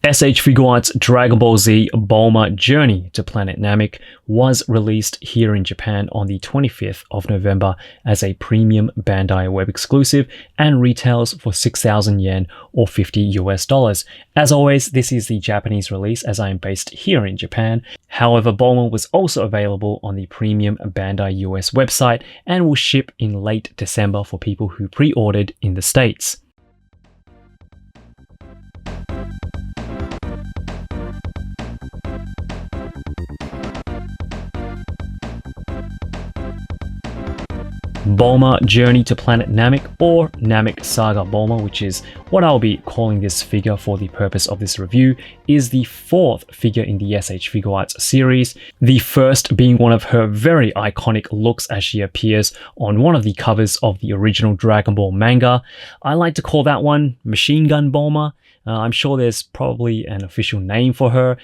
S.H.Figuarts' Dragon Ball Z Bulma Journey to Planet Namek was released here in Japan on the 25th of November as a premium Bandai web exclusive and retails for 6,000 yen or $50 US. As always, this is the Japanese release as I am based here in Japan. However, Bulma was also available on the premium Bandai US website and will ship in late December for people who pre-ordered in the States. Bulma Journey to Planet Namek, or Namek Saga Bulma, which is what I'll be calling this figure for the purpose of this review, is the fourth figure in the S.H.Figuarts series, the first being one of her very iconic looks as she appears on one of the covers of the original Dragon Ball manga. I like to call that one Machine Gun Bulma. I'm sure there's probably an official name for her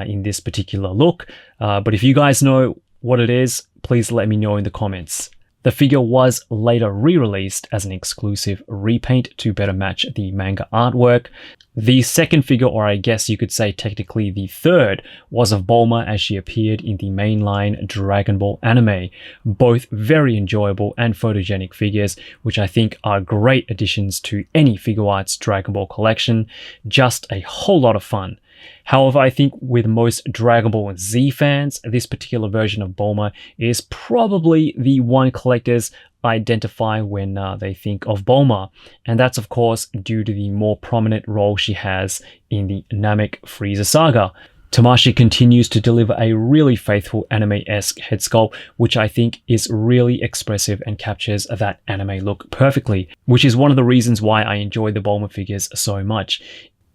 in this particular look, but if you guys know what it is, please let me know in the comments. The figure was later re-released as an exclusive repaint to better match the manga artwork. The second figure, or I guess you could say technically the third, was of Bulma as she appeared in the mainline Dragon Ball anime. Both very enjoyable and photogenic figures, which I think are great additions to any Figuarts Dragon Ball collection. Just a whole lot of fun. However, I think with most Dragon Ball Z fans, this particular version of Bulma is probably the one collectors identify when they think of Bulma, and that's of course due to the more prominent role she has in the Namek Frieza saga. Tamashii continues to deliver a really faithful anime-esque head sculpt, which I think is really expressive and captures that anime look perfectly, which is one of the reasons why I enjoy the Bulma figures so much.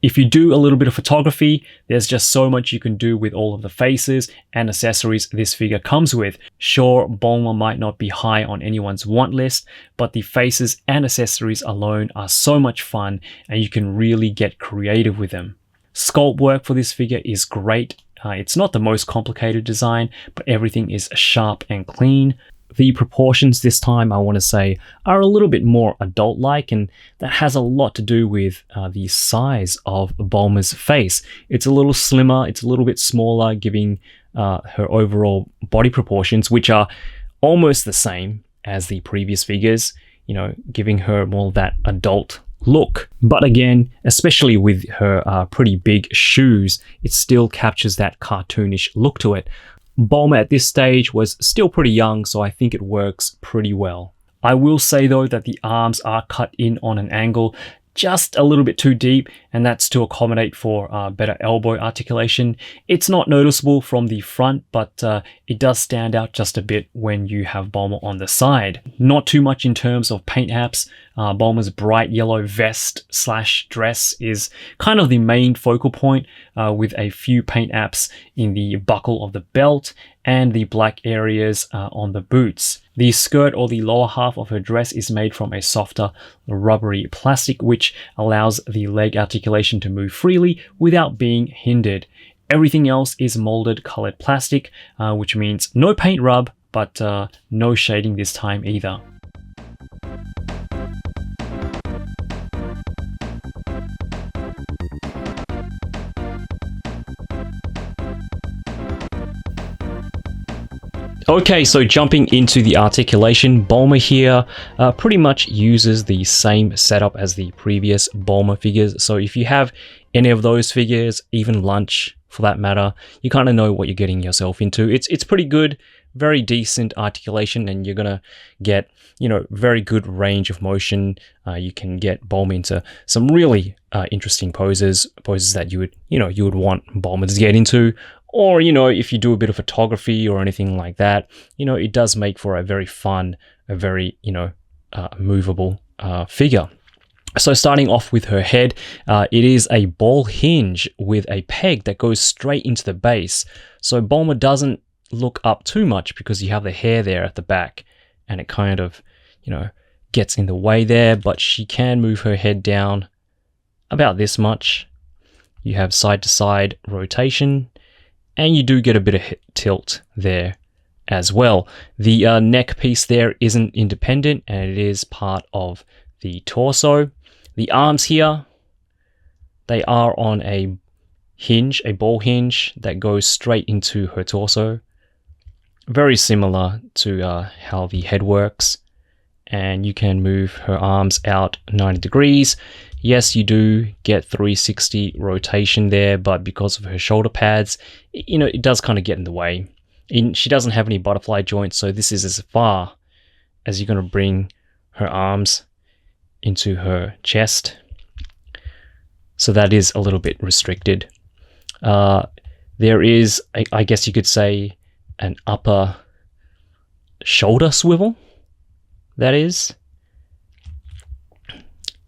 If you do a little bit of photography, there's just so much you can do with all of the faces and accessories this figure comes with. Sure, Bulma might not be high on anyone's want list, but the faces and accessories alone are so much fun and you can really get creative with them. Sculpt work for this figure is great. It's not the most complicated design, but everything is sharp and clean. The proportions this time, I want to say, are a little bit more adult-like, and that has a lot to do with the size of Bulma's face. It's a little slimmer, it's a little bit smaller, giving her overall body proportions, which are almost the same as the previous figures, you know, giving her more of that adult look. But again, especially with her pretty big shoes, it still captures that cartoonish look to it. Bulma at this stage was still pretty young, so I think it works pretty well. I will say though that the arms are cut in on an angle just a little bit too deep, and that's to accommodate for better elbow articulation. It's not noticeable from the front, but it does stand out just a bit when you have Bulma on the side. Not too much in terms of paint apps. Bulma's bright yellow vest / dress is kind of the main focal point, with a few paint apps in the buckle of the belt and the black areas on the boots. The skirt, or the lower half of her dress, is made from a softer rubbery plastic, which allows the leg articulation to move freely without being hindered. Everything else is molded colored plastic, which means no paint rub, but no shading this time either. Okay, so jumping into the articulation, Bulma here pretty much uses the same setup as the previous Bulma figures. So if you have any of those figures, even Lunch for that matter, you kind of know what you're getting yourself into. It's pretty good, very decent articulation, and you're gonna get, you know, very good range of motion. You can get Bulma into some really interesting poses that you would want Bulma to get into. Or, you know, if you do a bit of photography or anything like that, you know, it does make for a very fun, a very, you know, movable figure. So starting off with her head, it is a ball hinge with a peg that goes straight into the base. So Bulma doesn't look up too much because you have the hair there at the back and it kind of, you know, gets in the way there, but she can move her head down about this much. You have side to side rotation, and you do get a bit of tilt there as well. The neck piece there isn't independent, and it is part of the torso. The arms here, they are on a hinge, a ball hinge that goes straight into her torso. Very similar to how the head works. And you can move her arms out 90 degrees. Yes, you do get 360 rotation there, but because of her shoulder pads, it does kind of get in the way. She doesn't have any butterfly joints, so this is as far as you're going to bring her arms into her chest. So that is a little bit restricted. There is, I guess you could say, an upper shoulder swivel. That is.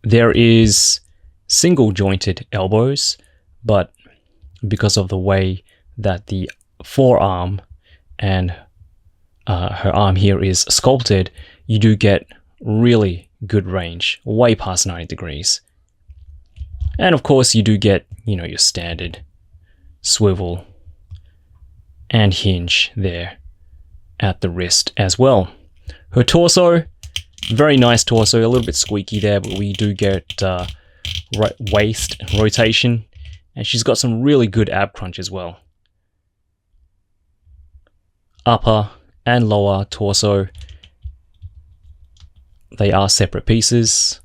There is single jointed elbows, but because of the way that the forearm and her arm here is sculpted, you do get really good range, way past 90 degrees. And of course you do get, your standard swivel and hinge there at the wrist as well. Her torso, very nice torso, a little bit squeaky there, but we do get waist rotation, and she's got some really good ab crunch as well. Upper and lower torso, they are separate pieces,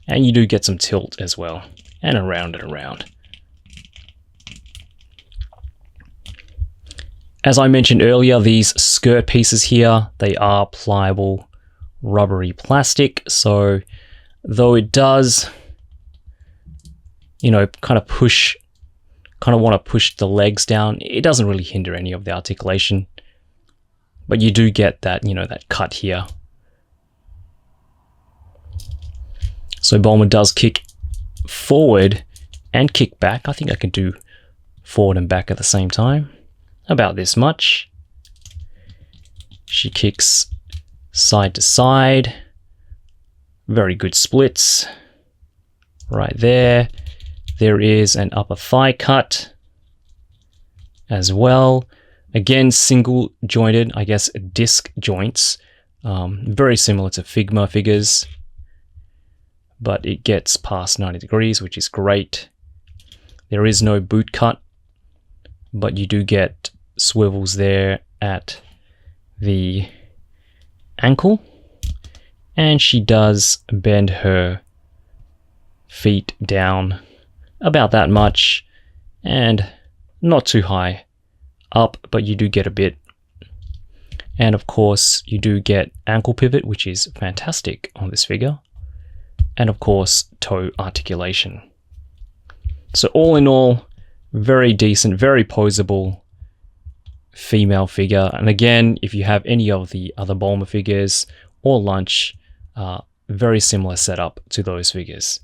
and you do get some tilt as well, and around and around. As I mentioned earlier, these skirt pieces here, they are pliable, rubbery plastic. So though it does, kind of want to push the legs down, it doesn't really hinder any of the articulation. But you do get that, that cut here. So Bulma does kick forward and kick back. I think I can do forward and back at the same time. About this much. She kicks side to side. Very good splits. Right there. There is an upper thigh cut as well. Again, single jointed, I guess, disc joints. Very similar to Figma figures. But it gets past 90 degrees, which is great. There is no boot cut, but you do get swivels there at the ankle, and she does bend her feet down about that much, and not too high up, but you do get a bit. And of course you do get ankle pivot, which is fantastic on this figure, and of course toe articulation. So all in all, very decent, very poseable female figure. And again, if you have any of the other Bulma figures or Lunch, very similar setup to those figures.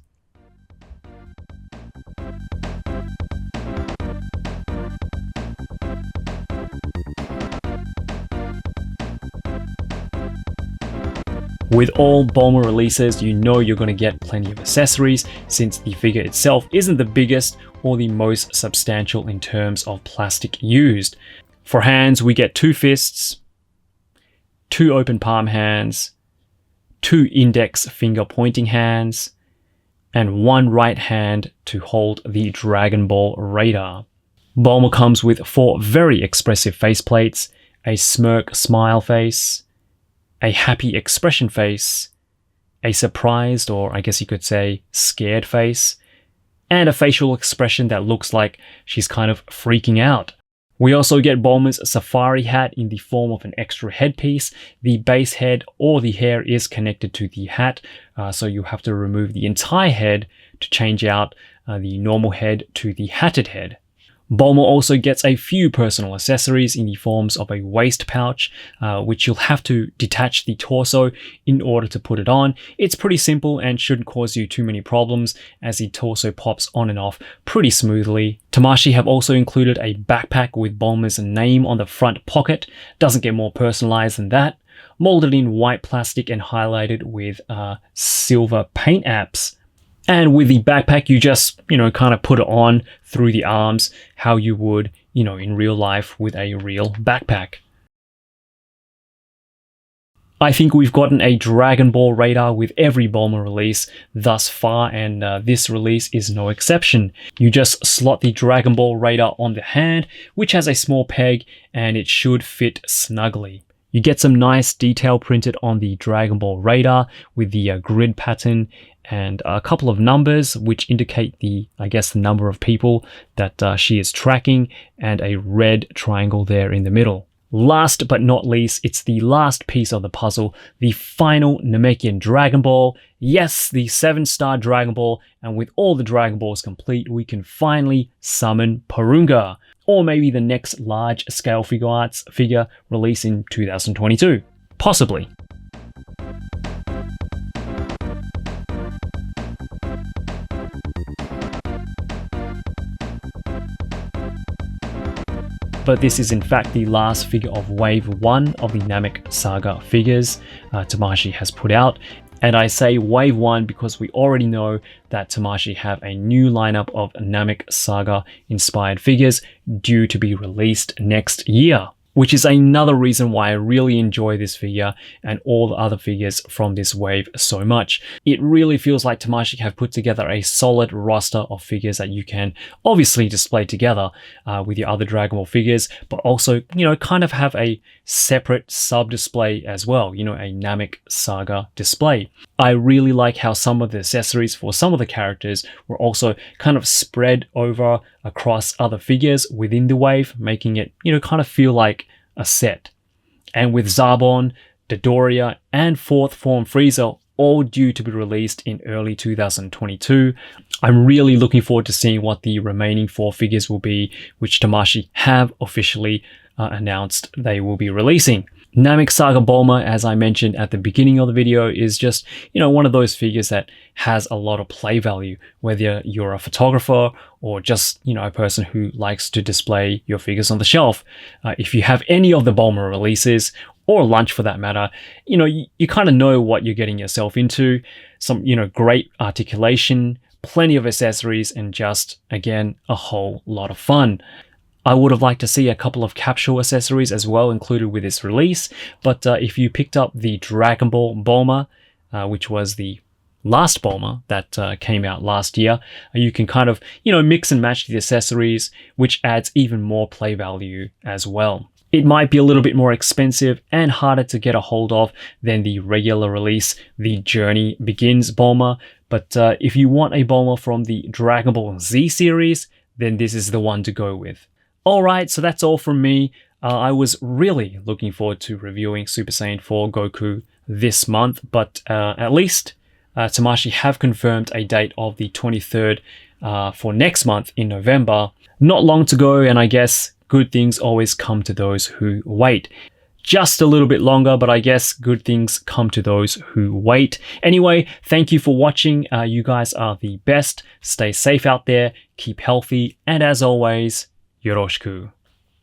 With all Bulma releases, you know you're going to get plenty of accessories, since the figure itself isn't the biggest or the most substantial in terms of plastic used. For hands, we get 2 fists, 2 open palm hands, 2 index finger pointing hands, and 1 right hand to hold the Dragon Ball radar. Bulma comes with 4 very expressive faceplates, a smirk smile face, a happy expression face, a surprised, or I guess you could say scared face, and a facial expression that looks like she's kind of freaking out. We also get Bulma's safari hat in the form of an extra headpiece. The base head or the hair is connected to the hat, so you have to remove the entire head to change out the normal head to the hatted head. Bulma also gets a few personal accessories in the forms of a waist pouch, which you'll have to detach the torso in order to put it on. It's pretty simple and shouldn't cause you too many problems, as the torso pops on and off pretty smoothly. Tamashii have also included a backpack with Bulma's name on the front pocket. Doesn't get more personalized than that. Molded in white plastic and highlighted with silver paint apps. And with the backpack, you just, kind of put it on through the arms how you would, in real life with a real backpack. I think we've gotten a Dragon Ball radar with every Bulma release thus far, and this release is no exception. You just slot the Dragon Ball radar on the hand, which has a small peg, and it should fit snugly. You get some nice detail printed on the Dragon Ball radar with the grid pattern and a couple of numbers which indicate the number of people that she is tracking, and a red triangle there in the middle. Last but not least, it's the last piece of the puzzle, the final Namekian Dragon Ball. Yes, the 7-star Dragon Ball, and with all the Dragon Balls complete, we can finally summon Porunga, or maybe the next large-scale Figuarts figure released in 2022. Possibly. But this is in fact the last figure of Wave 1 of the Namek Saga figures Tamashii has put out. And I say Wave 1 because we already know that Tamashii have a new lineup of Namek Saga inspired figures due to be released next year, which is another reason why I really enjoy this figure and all the other figures from this wave so much. It really feels like Tamashii have put together a solid roster of figures that you can obviously display together with your other Dragon Ball figures, but also, kind of have a separate sub-display as well, a Namek Saga display. I really like how some of the accessories for some of the characters were also kind of spread over across other figures within the wave, making it, kind of feel like a set. And with Zarbon, Dodoria, and 4th Form Frieza all due to be released in early 2022, I'm really looking forward to seeing what the remaining 4 figures will be, which Tamashii have officially announced they will be releasing. Namek Saga Bulma, as I mentioned at the beginning of the video, is just, one of those figures that has a lot of play value, whether you're a photographer or just, a person who likes to display your figures on the shelf. If you have any of the Bulma releases, or lunch for that matter, you kind of know what you're getting yourself into. Some, great articulation, plenty of accessories, and just, again, a whole lot of fun. I would have liked to see a couple of capsule accessories as well included with this release, but if you picked up the Dragon Ball Bulma, which was the last Bulma that came out last year, you can kind of, mix and match the accessories, which adds even more play value as well. It might be a little bit more expensive and harder to get a hold of than the regular release, the Journey Begins Bulma, but if you want a Bulma from the Dragon Ball Z series, then this is the one to go with. Alright, so that's all from me. I was really looking forward to reviewing Super Saiyan 4 Goku this month, but at least Tamashii have confirmed a date of the 23rd for next month in November. Not long to go, and I guess good things always come to those who wait. Just a little bit longer, but I guess good things come to those who wait. Anyway, thank you for watching. You guys are the best. Stay safe out there, keep healthy, and as always, yoroshiku.